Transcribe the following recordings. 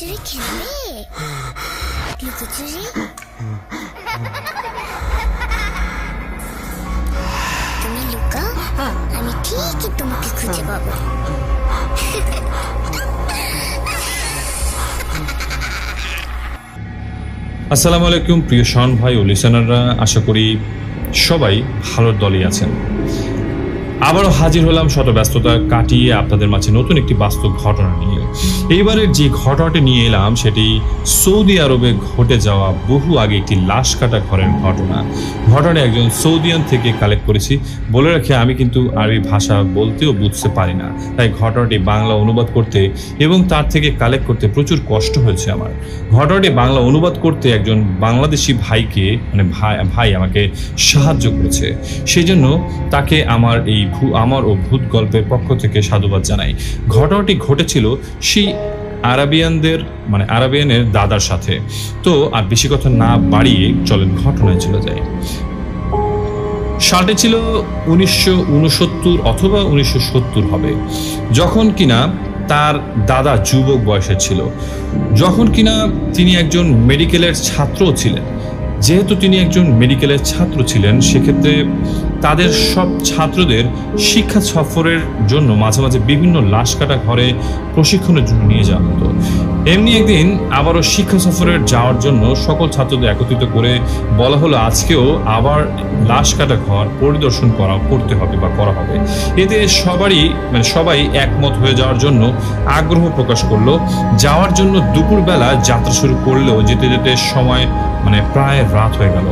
লুকোচুরি খেলবে? লুকোচুরি তুমি লুকাও, আমি ঠিকই তোমাকে খুঁজে পাবো। আসসালামু আলাইকুম প্রিয় শান ভাই ও লিসেনাররা, আশা করি সবাই ভালোর দলই আছেন। আবারও হাজির হলাম শত ব্যস্ততা কাটিয়ে আপনাদের মাঝে নতুন একটি বাস্তব ঘটনা নিয়ে। এইবারের যে ঘটনাটি নিয়ে এলাম সেটি সৌদি আরবে ঘটে যাওয়া বহু আগে একটি লাশ কাটা ঘরের ঘটনা। ঘটনা একজন সৌদিয়ান থেকে কালেক্ট করেছি। বলে রাখি, আমি কিন্তু আরবি ভাষা বলতেও বুঝতে পারি না, তাই ঘটনাটি বাংলা অনুবাদ করতে এবং তার থেকে কালেক্ট করতে প্রচুর কষ্ট হয়েছে আমার। ঘটনাটি বাংলা অনুবাদ করতে একজন বাংলাদেশি ভাইকে ভাই আমাকে সাহায্য করেছে, সেই জন্য তাকে আমার ও ভূত গল্পের পক্ষ থেকে সাধুবাদ জানাই। ঘটনাটি ঘটেছিল সেই আরাবিয়ানের দাদার সাথে। তো আর বেশি কথা না বাড়িয়ে চলেন ঘটনায় চলে যায়। সালটি ছিল 1969 অথবা 1970 হবে, যখন কিনা তার দাদা যুবক বয়সের ছিল, যখন কিনা তিনি একজন মেডিকেলের ছাত্রও ছিলেন। যেহেতু তিনি একজন মেডিকেলের ছাত্র ছিলেন, সেক্ষেত্রে তাদের সব ছাত্রদের শিক্ষা সফরের জন্য মাঝে মাঝে বিভিন্ন লাশ কাটা ঘরে প্রশিক্ষণের জন্য নিয়ে যাওয়া হতো। এমনি একদিন আবারও শিক্ষা সফরে যাওয়ার জন্য সকল ছাত্রদের একত্রিত করে বলা হলো, আজকেও আবার লাশ কাটা ঘর পরিদর্শন করা হবে। এতে সবাই একমত হয়ে যাওয়ার জন্য আগ্রহ প্রকাশ করলো। যাওয়ার জন্য দুপুরবেলা যাত্রা শুরু করলেও যেতে যেতে সময় প্রায় রাত হয়ে গেল।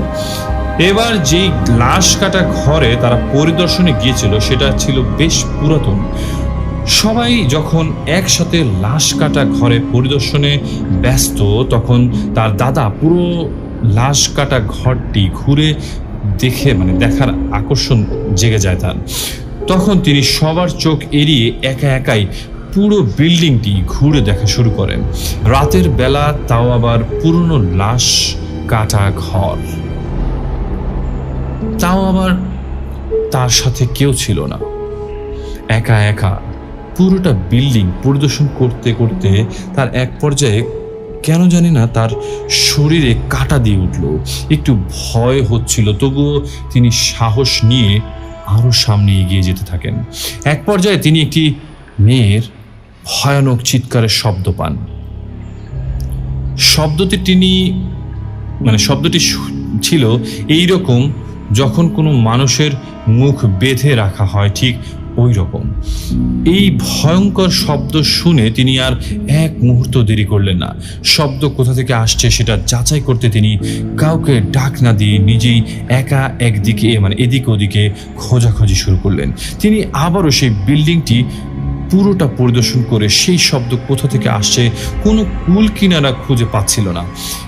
এবার যেই লাশ কাটা ঘরে তারা পরিদর্শনে গিয়েছিল সেটা ছিল বেশ পুরাতন। সবাই যখন একসাথে লাশ কাটা ঘরে পরিদর্শনে ব্যস্ত, তখন তার দাদা পুরো লাশ কাটা ঘরটি ঘুরে দেখার আকর্ষণ জেগে যায় তার। তখন তিনি সবার চোখ এড়িয়ে একাই পুরো বিল্ডিংটি ঘুরে দেখা শুরু করেন। রাতের বেলা, তাও আবার পুরনো লাশ কাটা ঘর, তাও আবার তার সাথে কেউ ছিল না। একা পুরোটা বিল্ডিং পরিদর্শন করতে করতে তার এক পর্যায়ে কেন জানি না তার শরীরে কাঁটা দিয়ে উঠল। একটু ভয় হচ্ছিল, তবুও তিনি সাহস নিয়ে আরো সামনে এগিয়ে যেতে থাকেন। এক পর্যায়ে তিনি একটি মেয়ের ভয়ানক চিৎকারের শব্দ পান। শব্দটি ছিল এইরকম যখন কোনো মানুষের মুখ বেঁধে রাখা হয়, ঠিক ওই রকম। এই ভয়ঙ্কর শব্দ শুনে তিনি আর এক মুহূর্ত দেরি করলেন না। শব্দ কোথা থেকে আসছে সেটা যাচাই করতে তিনি কাউকে ডাক না দিয়ে নিজেই একা এদিকে ওদিকে খোঁজাখুঁজি শুরু করলেন। তিনি আবারও সেই বিল্ডিংটি পুরোটা পরিদর্শন করে সেই শব্দ কোথা থেকে আসছে কোনো কুল কিনারা খুঁজে পাচ্ছিল না,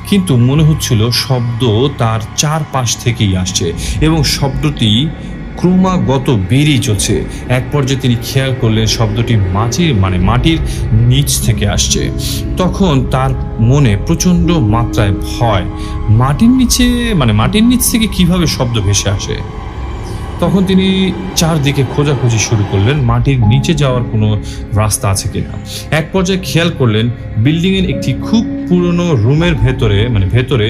কিন্তু মনে হচ্ছিল শব্দ তার চারপাশ থেকেই আসছে এবং শব্দটি ক্রমাগত বেড়েই চলছে। এক পর্যায়ে তিনি খেয়াল করলেন শব্দটি মাটির নিচ থেকে আসছে। তখন তার মনে প্রচন্ড মাত্রায় ভয়। মাটির নিচ থেকে কিভাবে শব্দ ভেসে আসে? তখন তিনি চারদিকে খোঁজাখুঁজি শুরু করলেন মাটির নিচে যাওয়ার কোনো রাস্তা আছে কিনা। এক পর্যায়ে খেয়াল করলেন বিল্ডিং এর একটি খুব পুরনো রুমের ভেতরে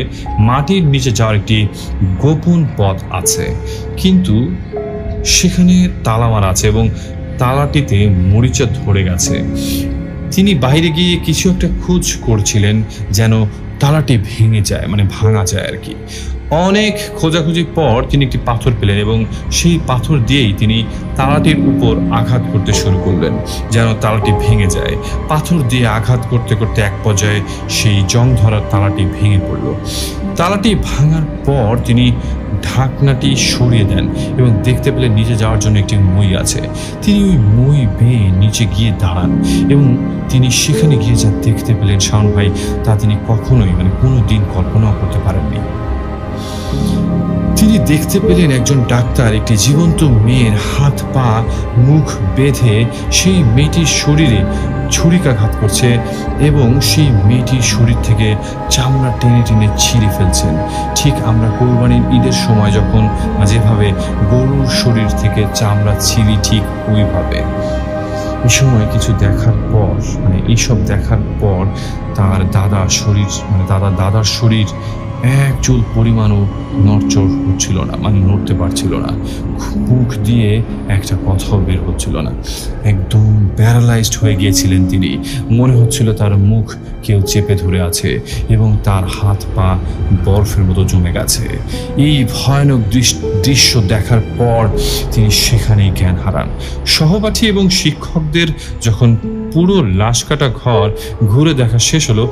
মাটির নিচে যাওয়ার একটি গোপন পথ আছে, কিন্তু সেখানে তালা মারা আছে এবং তালাটিতে মরিচা ধরে গেছে। তিনি বাইরে গিয়ে কিছু একটা খোঁজ করছিলেন যেন তালাটি ভাঙা যায় আর কি। অনেক খোঁজাখুঁজির পর তিনি একটি পাথর পেলেন এবং সেই পাথর দিয়েই তিনি তালাটির উপর আঘাত করতে শুরু করলেন যেন তালাটি ভেঙে যায়। পাথর দিয়ে আঘাত করতে করতে এক পর্যায়ে সেই জং ধরার তালাটি ভেঙে পড়ল। তালাটি ভাঙার পর তিনি ঢাকনাটি সরিয়ে দেন এবং দেখতে পেলেন নিচে যাওয়ার জন্য একটি মই আছে। তিনি ওই মই বেয়ে নিচে গিয়ে দাঁড়ান এবং তিনি সেখানে গিয়ে যা দেখতে পেলেন শাওন ভাই, তা তিনি কখনোই কোনো দিন কল্পনাও করতে পারেননি। তিনি দেখতে পেলেন একজন ডাক্তার একটি জীবন্ত মেয়ের হাত পা মুখ বেঁধে সেই মেয়েটির শরীরে ছুরিকাঘাত করছে এবং সেই মেয়েটির শরীর থেকে চামড়া টেনে টেনে ছিঁড়ে ফেলছেন। ঠিক আমরা কোরবানির ঈদের সময় যখন যেভাবে গরুর শরীর থেকে চামড়া ছিঁড়ি, ঠিক ওইভাবে। এই সময় কিছু দেখার পর, মানে এইসব দেখার পর তার দাদার শরীর এক চুল পরিমাণও নড়চড় হচ্ছিল না, মানে নড়তে পারছিল না। মুখ দিয়ে একটা কথাও বের হচ্ছিল না। একদম প্যারালাইজড হয়ে গিয়েছিলেন তিনি। মনে হচ্ছিল তার মুখ কেউ চেপে ধরে আছে এবং তার হাত পা বরফের মতো জমে গেছে। এই ভয়ানক দৃশ্য দেখার পর তিনি সেখানেই জ্ঞান হারান। সহপাঠী এবং শিক্ষকদের যখন পুরো লাশ কাটা ঘর ঘুরে দেখা শেষ হলো,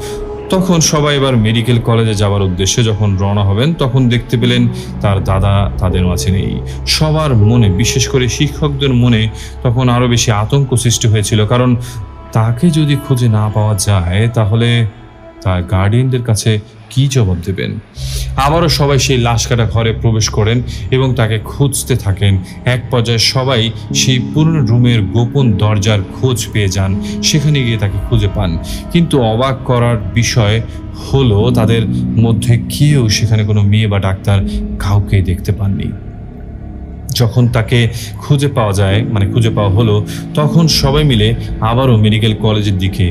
তখন সবাই এবার মেডিকেল কলেজে যাওয়ার উদ্দেশ্যে যখন রওনা হবেন, তখন দেখতে পেলেন তার দাদা তাদের মাঝে নেই। সবার মনে, বিশেষ করে শিক্ষকদের মনে তখন আরো বেশি আতঙ্ক সৃষ্টি হয়েছিল, কারণ তাকে যদি খুঁজে না পাওয়া যায় তাহলে তার গার্ডিয়ানদের কাছে কি জবাব দেবেন। আবারও সবাই সেই লাশ কাটা ঘরে প্রবেশ করেন এবং তাকে খুঁজতে থাকেন। এক পর্যায়ে সবাই সেই পুরনো রুমের গোপন দরজার খোঁজ পেয়ে যান, সেখানে গিয়ে তাকে খুঁজে পান। কিন্তু অবাক করার বিষয় হলো তাদের মধ্যে কেউ সেখানে কোনো মেয়ে বা ডাক্তার কাউকে দেখতে পাননি। যখন তাকে খুঁজে পাওয়া হলো, তখন সবাই মিলে আবারও মেডিকেল কলেজের দিকে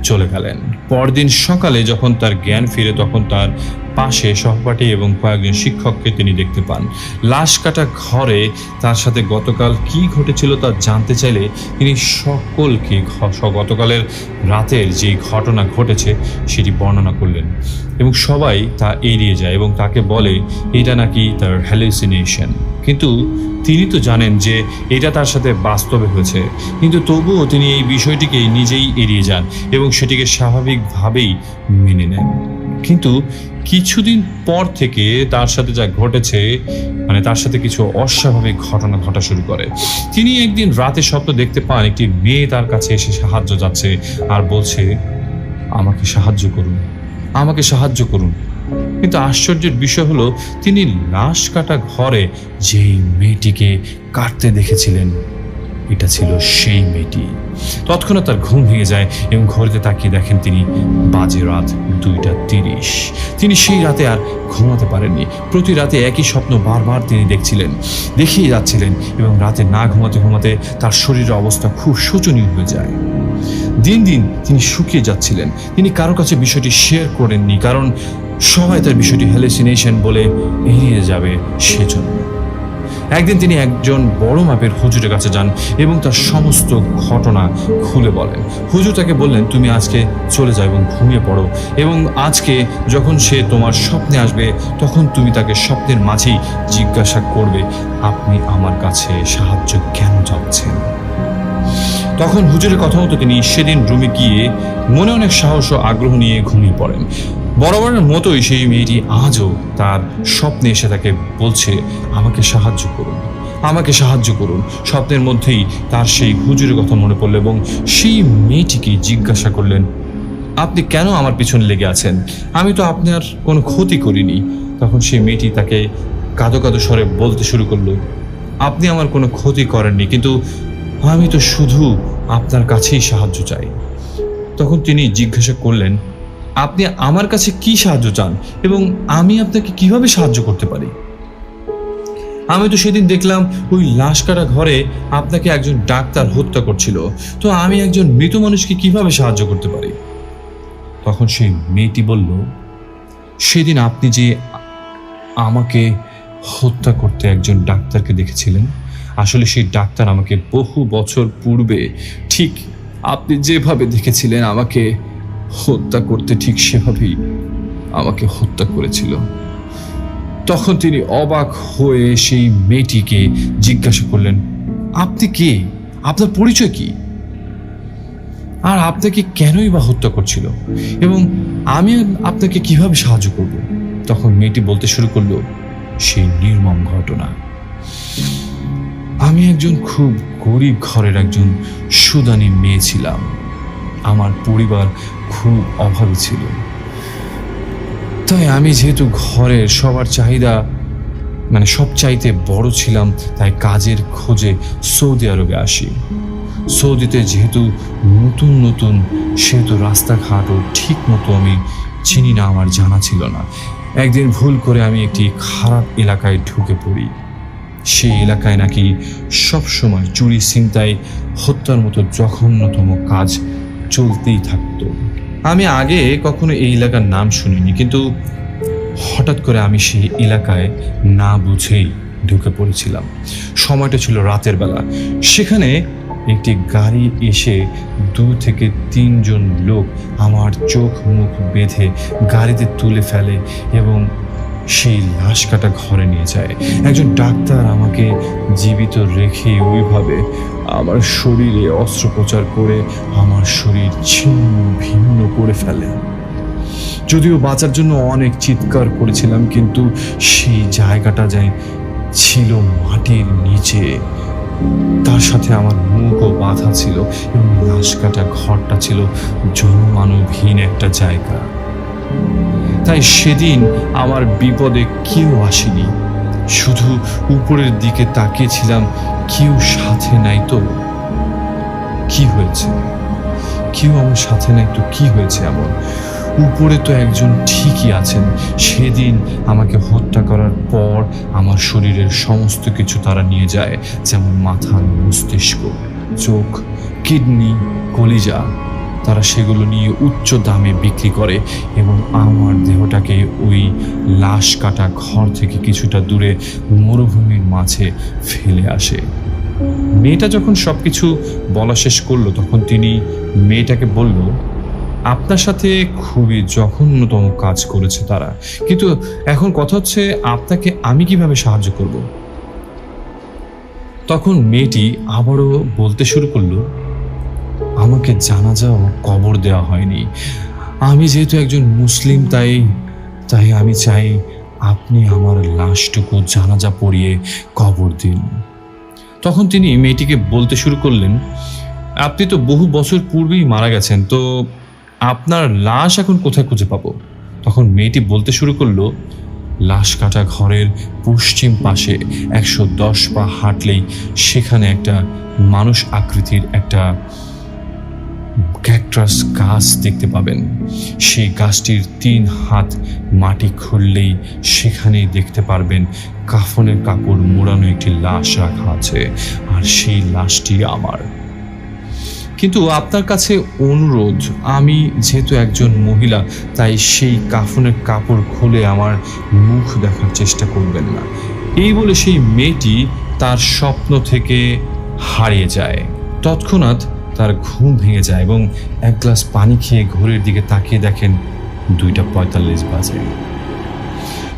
চলে গেলেন। পরদিন সকালে যখন তার জ্ঞান ফিরে, তখন তার পাশে সহপাঠী এবং কয়েকজন শিক্ষককে তিনি দেখতে পান। লাশ কাটা ঘরে তার সাথে গতকাল কি ঘটেছিল তা জানতে চাইলে তিনি সকলকে গতকালের রাতের যে ঘটনা ঘটেছে সেটি বর্ণনা করলেন এবং সবাই তা এড়িয়ে যায় এবং তাকে বলে এটা নাকি তার হ্যালুসিনেশন। কিন্তু তিনি তো জানেন যে এটা তার সাথে বাস্তবে হয়েছে, কিন্তু তবুও তিনি এই বিষয়টিকে নিজেই এড়িয়ে যান এবং সেটিকে স্বাভাবিকভাবেই মেনে নেন। কিন্তু কিছুদিন পর থেকে তার সাথে যা ঘটেছে, তার সাথে কিছু অস্বাভাবিক ঘটনা ঘটা শুরু করে। তিনি একদিন রাতে স্বপ্ন দেখতে পান একটি মেয়ে তার কাছে এসে সাহায্য যাচ্ছে আর বলছে, আমাকে সাহায্য করুন, আমাকে সাহায্য করুন। কিন্তু আশ্চর্যের বিষয় হলো, তিনি লাশ কাটা ঘরে যেই মেয়েটিকে কাটতে দেখেছিলেন, এটা ছিল সেই মেয়েটি। তৎক্ষণাৎ তার ঘুম ভেঙে যায় এবং ঘড়িতে তাকিয়ে দেখেন তিনি বাজে রাত 2:30। তিনি সেই রাতে আর ঘুমাতে পারেননি। প্রতি রাতে একই স্বপ্ন বারবার তিনি দেখিয়ে যাচ্ছিলেন এবং রাতে না ঘুমাতে তার শরীরের অবস্থা খুব শোচনীয় হয়ে যায়। দিন দিন তিনি শুকিয়ে যাচ্ছিলেন। তিনি কারো কাছে বিষয়টি শেয়ার করেননি, কারণ সবাই তার বিষয়টি হ্যালুসিনেশন বলে এড়িয়ে যাবে সেজন্য। একদিন তিনি একজন বড় মাপের হুজুরের কাছে যান এবং তার সমস্ত ঘটনা খুলে বলেন। হুজুর তাকে বললেন, তুমি আজকে চলে যাও এবং ঘুমিয়ে পড়ো, এবং আজকে যখন সে তোমার স্বপ্নে আসবে তখন তুমি তাকে স্বপ্নের মাঝেই জিজ্ঞাসা করবে, আপনি আমার কাছে সাহায্য কেন চাচ্ছেন। তখন হুজুরের কথা মতো তিনি সেদিন রুমে গিয়ে মনে অনেক সাহস ও আগ্রহ নিয়ে ঘুমিয়ে পড়েন। বরাবরের মতোই সেই মেয়েটি আজও তার স্বপ্নে এসে তাকে বলছে, আমাকে সাহায্য করুন, আমাকে সাহায্য করুন। স্বপ্নের মধ্যেই তার সেই হুজুরের কথা মনে পড়ল এবং সেই মেয়েটিকে জিজ্ঞাসা করলেন, আপনি কেন আমার পিছনে লেগে আছেন? আমি তো আপনার কোনো ক্ষতি করিনি। তখন সেই মেয়েটি তাকে কাঁদো কাঁদো স্বরে বলতে শুরু করলো, আপনি আমার কোনো ক্ষতি করেননি, কিন্তু আমি তো শুধু আপনার কাছেই সাহায্য চাই। তখন তিনি জিজ্ঞাসা করলেন, আপনি আমার কাছে কি সাহায্য চান এবং আমি আপনাকে কিভাবে সাহায্য করতে পারি? আমি তো সেদিন দেখলাম ওই লাশ কাটা ঘরে আপনাকে একজন ডাক্তার হত্যা করছিল, তো আমি একজন মৃত মানুষকে কিভাবে সাহায্য করতে পারি? তখন সেই মেয়েটি বলল, সেদিন আপনি যে আমাকে হত্যা করতে একজন ডাক্তারকে দেখেছিলেন, আসলে সেই ডাক্তার আমাকে বহু বছর পূর্বে ঠিক আপনি যেভাবে দেখেছিলেন আমাকে হত্যা করতে, ঠিক সেভাবেই আমাকে হত্যা করেছিল। তখন তিনি অবাক হয়ে সেই মেয়েটিকে জিজ্ঞাসা করলেন, আপনি কে? আপনার পরিচয় কি? আর আপনাকে কেনই বা হত্যা করছিল এবং আমি আপনাকে কিভাবে সাহায্য করব? তখন মেয়েটি বলতে শুরু করলো সেই নির্মম ঘটনা। আমি একজন খুব গরিব ঘরের একজন সুদানী মেয়ে ছিলাম। আমার পরিবার খুব অভাবী ছিল, তাই আমি যেহেতু ঘরের সবার চাহিদা সবচাইতে বড় ছিলাম, তাই কাজের খোঁজে সৌদি আরবে আসি। সৌদিতে যেহেতু নতুন সেহেতু রাস্তাঘাটও ঠিক মতো আমি চিনি না, আমার জানা ছিল না। একদিন ভুল করে আমি একটি খারাপ এলাকায় ঢুকে পড়ি। সেই এলাকায় নাকি সবসময় চুরি, ছিনতাই, হত্যার মতো জঘন্যতম কাজ চলতেই থাকতো। আমি আগে কখনো এই এলাকার নাম শুনিনি, কিন্তু হঠাৎ করে আমি সেই এলাকায় না বুঝেই ঢুকে পড়েছিলাম। সময়টা ছিল রাতের বেলা। সেখানে একটি গাড়ি এসে 2 থেকে 3 জন লোক আমার চোখ মুখ বেঁধে গাড়িতে তুলে ফেলে এবং সেই লাশ কাটা ঘরে নিয়ে যায়। একজন ডাক্তার আমাকে জীবিত রেখে ওইভাবে আমার শরীরে অস্ত্রোপচার করে আমার শরীর ছিন্ন ভিন্ন করে ফেলে। যদিও বাঁচার জন্য অনেক চিৎকার করেছিলাম, কিন্তু সেই জায়গাটা যায় ছিল মাটির নিচে। তার সাথে আমার মুখও বাঁধা ছিল এবং লাশ কাটা ঘরটা ছিল জনমানবহীন একটা জায়গা। তাই সেদিন আমার বিপদে কেউ আসেনি, শুধু উপরের দিকে তাকিয়েছিলাম। কেউ সাথে নাই তো কি হয়েছে? কেউ আমার সাথে নাই তো কি হয়েছে এমন? উপরে তো একজন ঠিকই আছেন। সেদিন আমাকে হত্যা করার পর আমার শরীরের সমস্ত কিছু তারা নিয়ে যায়, যেমন মাথার মস্তিষ্ক, চোখ, কিডনি, কলিজা। তারা সেগুলো নিয়ে উচ্চ দামে বিক্রি করে এবং আমার দেহটাকে ওই লাশ কাটা ঘর থেকে কিছুটা দূরে মরুভূমির মাঝে ফেলে আসে। মেয়েটা যখন সবকিছু বলা শেষ করলো, তখন তিনি মেয়েটাকে বলল, আপনার সাথে খুবই জঘন্যতম কাজ করেছে তারা, কিন্তু এখন কথা হচ্ছে আপনাকে আমি কিভাবে সাহায্য করব। তখন মেয়েটি আবারও বলতে শুরু করলো, আমাকে জানাজা ও কবর দেওয়া হয়নি। আমি যেহেতু একজন মুসলিম, তাই আমি চাই আপনি আমার লাশটুকু জানাজা পড়িয়ে কবর দিন। তখন তিনি মেয়েটিকে বলতে শুরু করলেন, আপনি তো বহু বছর পূর্বেই মারা গেছেন, তো আপনার লাশ এখন কোথায় খুঁজে পাবো? তখন মেয়েটি বলতে শুরু করলো, লাশ কাটা ঘরের পশ্চিম পাশে 110 পা হাঁটলেই সেখানে একটা মানুষ আকৃতির একটা ক্যাকটাস গাছ দেখতে পাবেন। সেই গাছটির 3 হাত মাটি খুললেই সেখানেই দেখতে পারবেন কাফনের কাপড় মোড়ানো একটি লাশ রাখা আছে, আর সেই লাশটি আমার। কিন্তু আপনার কাছে অনুরোধ, আমি যেহেতু একজন মহিলা, তাই সেই কাফনের কাপড় খুলে আমার মুখ দেখার চেষ্টা করবেন না। এই বলে সেই মেয়েটি তার স্বপ্ন থেকে হারিয়ে যায়। তৎক্ষণাৎ তার ঘুম ভেঙে যায় এবং 1 গ্লাস পানি খেয়ে ঘড়ির দিকে তাকিয়ে দেখেন 2:45 বাজে।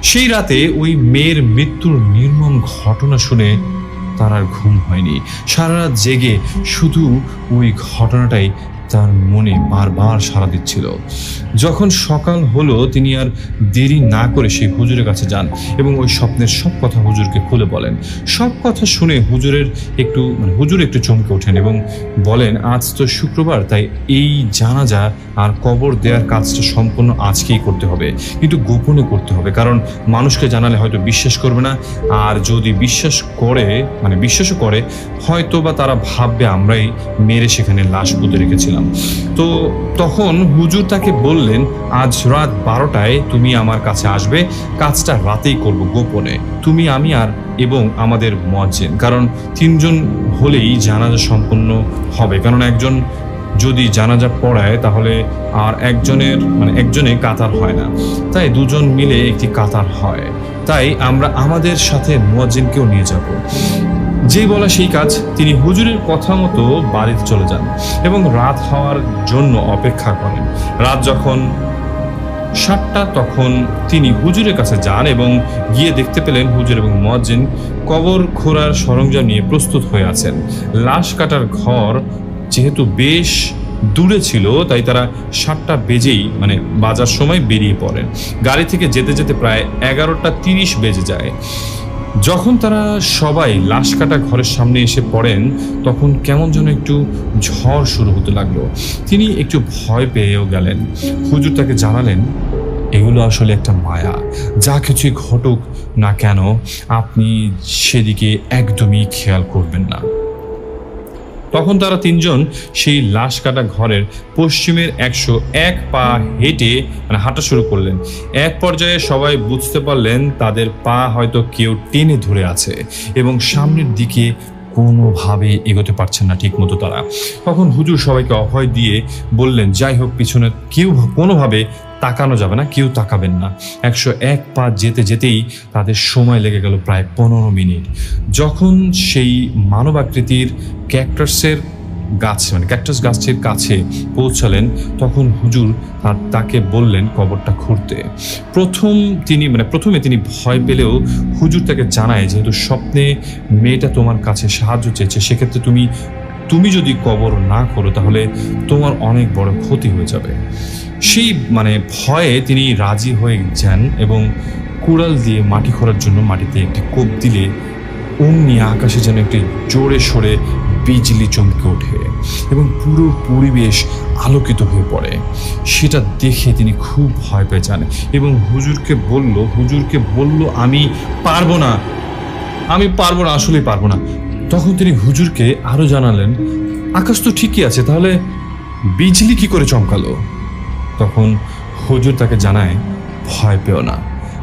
সেই রাতে ওই মেয়ের মৃত্যুর নির্মম ঘটনা শুনে তার আর ঘুম হয়নি। সারা রাত জেগে শুধু ওই ঘটনাটাই তার মনে বারবার সাড়া দিচ্ছিল। যখন সকাল হলো, তিনি আর দেরি না করে সেই হুজুরের কাছে যান এবং ওই স্বপ্নের সব কথা হুজুরকে খুলে বলেন। সব কথা শুনে হুজুর একটু চমকে ওঠেন এবং বলেন, আজ তো শুক্রবার, তাই এই জানাজা আর কবর দেওয়ার কাজটা সম্পূর্ণ আজকেই করতে হবে, কিন্তু গোপনে করতে হবে, কারণ মানুষকে জানালে হয়তো বিশ্বাস করবে না, আর যদি বিশ্বাসও করে হয়তো বা তারা ভাববে আমরাই মেরে সেখানে লাশ পুঁতে রেখেছিলাম। তো তখন হুজুর তাকে বললেন, আজ রাত 12টায় তুমি আমার কাছে আসবে, কাজটা রাতেই করব গোপনে, তুমি, আমি আর এবং আমাদের মুয়াজ্জিন, কারণ 3 জন হলেই জানাজা সম্পন্ন হবে, কারণ একজন যদি জানাজা পড়ায় তাহলে আর একজনে কাতার হয় না, তাই 2 জন মিলে একটি কাতার হয়। তাই আমরা আমাদের সাথে মুয়াজ্জিনকেও নিয়ে যাব। যেই বলা সেই কাজ, তিনি হুজুরের কথা মতো বাড়িতে চলে যান এবং রাত হওয়ার জন্য অপেক্ষা করেন। রাত যখন 7টা, তখন তিনি হুজুরের কাছে যান এবং গিয়ে দেখতে পেলেন হুজুর এবং মুয়াজ্জিন কবর খোঁড়ার সরঞ্জাম নিয়ে প্রস্তুত হয়ে আছেন। লাশ কাটার ঘর যেহেতু বেশ দূরে ছিল, তাই তারা 7টা বাজার সময় বেরিয়ে পড়েন। গাড়ি থেকে যেতে যেতে প্রায় 11:30 বেজে যায়। যখন তারা সবাই লাশ কাটা ঘরের সামনে এসে পড়েন, তখন কেমন যেন একটু ঝড় শুরু হতে লাগলো। তিনি একটু ভয় পেয়েও গেলেন। হুজুর তাকে জানালেন, এগুলো আসলে একটা মায়া, যা কিছুই ঘটুক না কেন আপনি সেদিকে একদমই খেয়াল করবেন না। তখন তারা তিনজন সেই লাশ কাটা ঘরের পশ্চিমের 101 পা হেঁটে হাঁটা শুরু করলেন। এক পর্যায়ে সবাই বুঝতে পারলেন তাদের পা হয়তো কেউ টেনে ধরে আছে এবং সামনের দিকে কোনোভাবে এগোতে পারছেন না ঠিক মতো তারা। তখন হুজুর সবাইকে অভয় দিয়ে বললেন, যাই হোক পিছনে কেউ কোনোভাবে তাকানো যাবে না, কেউ তাকাবেন না। 101 পা যেতে যেতেই তাদের সময় লেগে গেল প্রায় 15 মিনিট। যখন সেই মানবাকৃতির ক্যাকটাস গাছের কাছে পৌঁছালেন তখন হুজুর তাকে বললেন কবরটা খুঁড়তে। প্রথমে তিনি ভয় পেলেও হুজুর তাকে জানায়, যেহেতু স্বপ্নে মেয়েটা তোমার কাছে সাহায্য চেয়েছে, সেক্ষেত্রে তুমি যদি কবর না করো তাহলে তোমার অনেক বড় ক্ষতি হয়ে যাবে। সেই ভয়ে তিনি রাজি হয়ে যান এবং কুড়াল দিয়ে মাটি খোঁড়ার জন্য মাটিতে একটি কোপ দিলে অমনি আকাশে যেন একটি জোরে সোরে বিজলি চমকে ওঠে এবং পুরো পরিবেশ আলোকিত হয়ে পড়ে। সেটা দেখে তিনি খুব ভয় পেয়ে যান এবং হুজুরকে বলল আমি পারবো না, আসলেই পারবো না। তখন তিনি হুজুরকে আরো জানালেন, আকাশ তো ঠিকই আছে, তাহলে বিজলি কি করে চমকালো? তখন হুজুর তাকে জানায়, ভয় পেও না,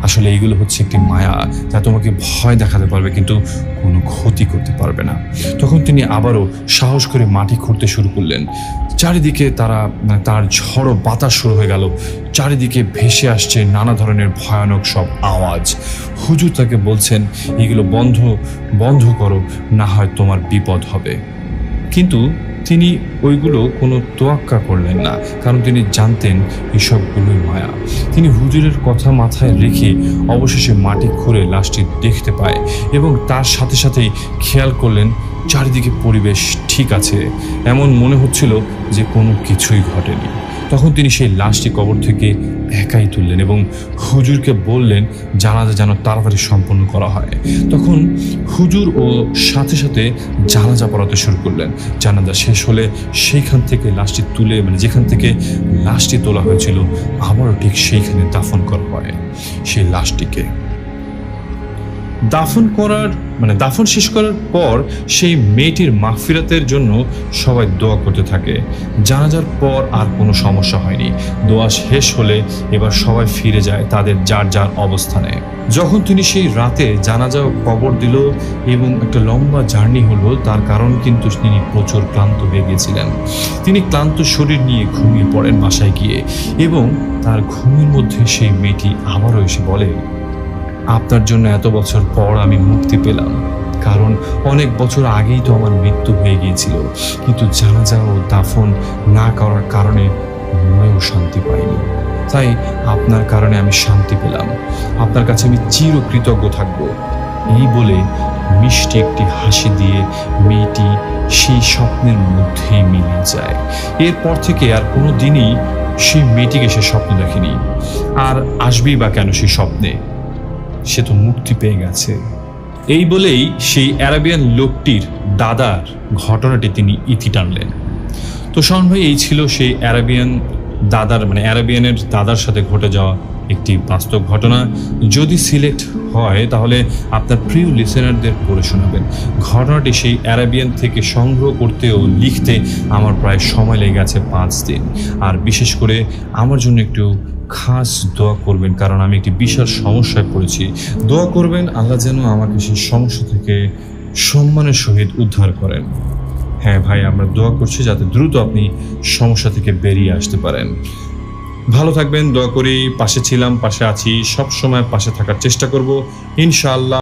আসলে এইগুলো হচ্ছে একটি মায়া যা তোমাকে ভয় দেখাতে পারবে কিন্তু কোনো ক্ষতি করতে পারবে না। তখন তিনি আবারও সাহস করে মাটি খুঁড়তে শুরু করলেন। চারিদিকে তার ঝড়ো বাতাস শুরু হয়ে গেল। চারিদিকে ভেসে আসছে নানা ধরনের ভয়ানক সব আওয়াজ। হুজুর তাকে বলছেন, এগুলো বন্ধ করো, না হয় তোমার বিপদ হবে। কিন্তু তিনি ওইগুলো কোনো তোয়াক্কা করলেন না, কারণ তিনি জানতেন এসবগুলোই মায়া। তিনি হুজুরের কথা মাথায় রেখে অবশেষে মাটি খুঁড়ে লাশটি দেখতে পায় এবং তার সাথে সাথেই খেয়াল করলেন চারিদিকে পরিবেশ ঠিক আছে, এমন মনে হচ্ছিল যে কোনো কিছুই ঘটেনি। তখন তিনি সেই লাশটি কবর থেকে একাই তুললেন এবং হুজুরকে বললেন জানাজা যেন তাড়াতাড়ি সম্পন্ন করা হয়। তখন হুজুর ও সাথে সাথে জানাজা পড়াতে শুরু করলেন। জানাজা শেষ হলে সেইখান থেকে লাশটি তুলে যেখান থেকে লাশটি তোলা হয়েছিল আবারও ঠিক সেইখানে দাফন করা হয়। সেই লাশটিকে দাফন শেষ করার পর সেই মেয়েটির মাগফিরাতের জন্য সবাই দোয়া করতে থাকে। জানাজার পর আর কোনো সমস্যা হয়নি। দোয়া শেষ হলে এবার সবাই ফিরে যায় তাদের যার যার অবস্থানে। যখন তিনি সেই রাতে জানাজা কবর দিল এবং একটা লম্বা জার্নি হলো, তার কারণ কিন্তু তিনি প্রচুর ক্লান্ত হয়ে গিয়েছিলেন। তিনি ক্লান্ত শরীর নিয়ে ঘুমিয়ে পড়েন বাসায় গিয়ে এবং তার ঘুমের মধ্যে সেই মেয়েটি আবারও এসে বলে, আপনার জন্য এত বছর পর আমি মুক্তি পেলাম, কারণ অনেক বছর আগেই তো আমার মৃত্যু হয়ে গিয়েছিল, কিন্তু জানাজা ও দাফন না করার কারণে মনেও শান্তি পাইনি। তাই আপনার কারণে আমি শান্তি পেলাম, আপনার কাছে আমি চিরকৃতজ্ঞ থাকব। এই বলে মিষ্টি একটি হাসি দিয়ে মেয়েটি সেই স্বপ্নের মধ্যেই মিলিয়ে যায়। এরপর থেকে আর কোনো দিনই সেই মেয়েটিকে সে স্বপ্ন দেখেনি, আর আসবেই বা কেন সেই স্বপ্নে, সে তো মুক্তি পেয়ে গেছে। এই বলেই সেই অ্যারাবিয়ান লোকটির দাদার ঘটনাটি তিনি ইতি টানলেন। তো শোন ভাই, এই ছিল সেই অ্যারাবিয়ানের দাদার সাথে ঘটে যাওয়া একটি বাস্তব ঘটনা। যদি সিলেক্ট হয় তাহলে আপনার প্রিয় লিসেনারদের পড়ে শোনাবেন। ঘটনাটি সেই অ্যারাবিয়ান থেকে সংগ্রহ করতে ও লিখতে আমার প্রায় সময় লেগে গেছে 5 দিন। আর বিশেষ করে আমার জন্য একটু খাস দোয়া করবেন, কারণ আমি একটি বিশাল সমস্যায় পড়েছি। দোয়া করবেন আল্লাহ যেন আমাকে সেই সমস্যা থেকে সম্মানের সহিত উদ্ধার করেন। হ্যাঁ ভাই, আমরা দোয়া করছি যাতে দ্রুত আপনি সমস্যা থেকে বেরিয়ে আসতে পারেন। ভালো থাকবেন, দোয়া করি। পাশে ছিলাম, পাশে আছি, সব সময় পাশে থাকার চেষ্টা করব ইনশাআল্লাহ।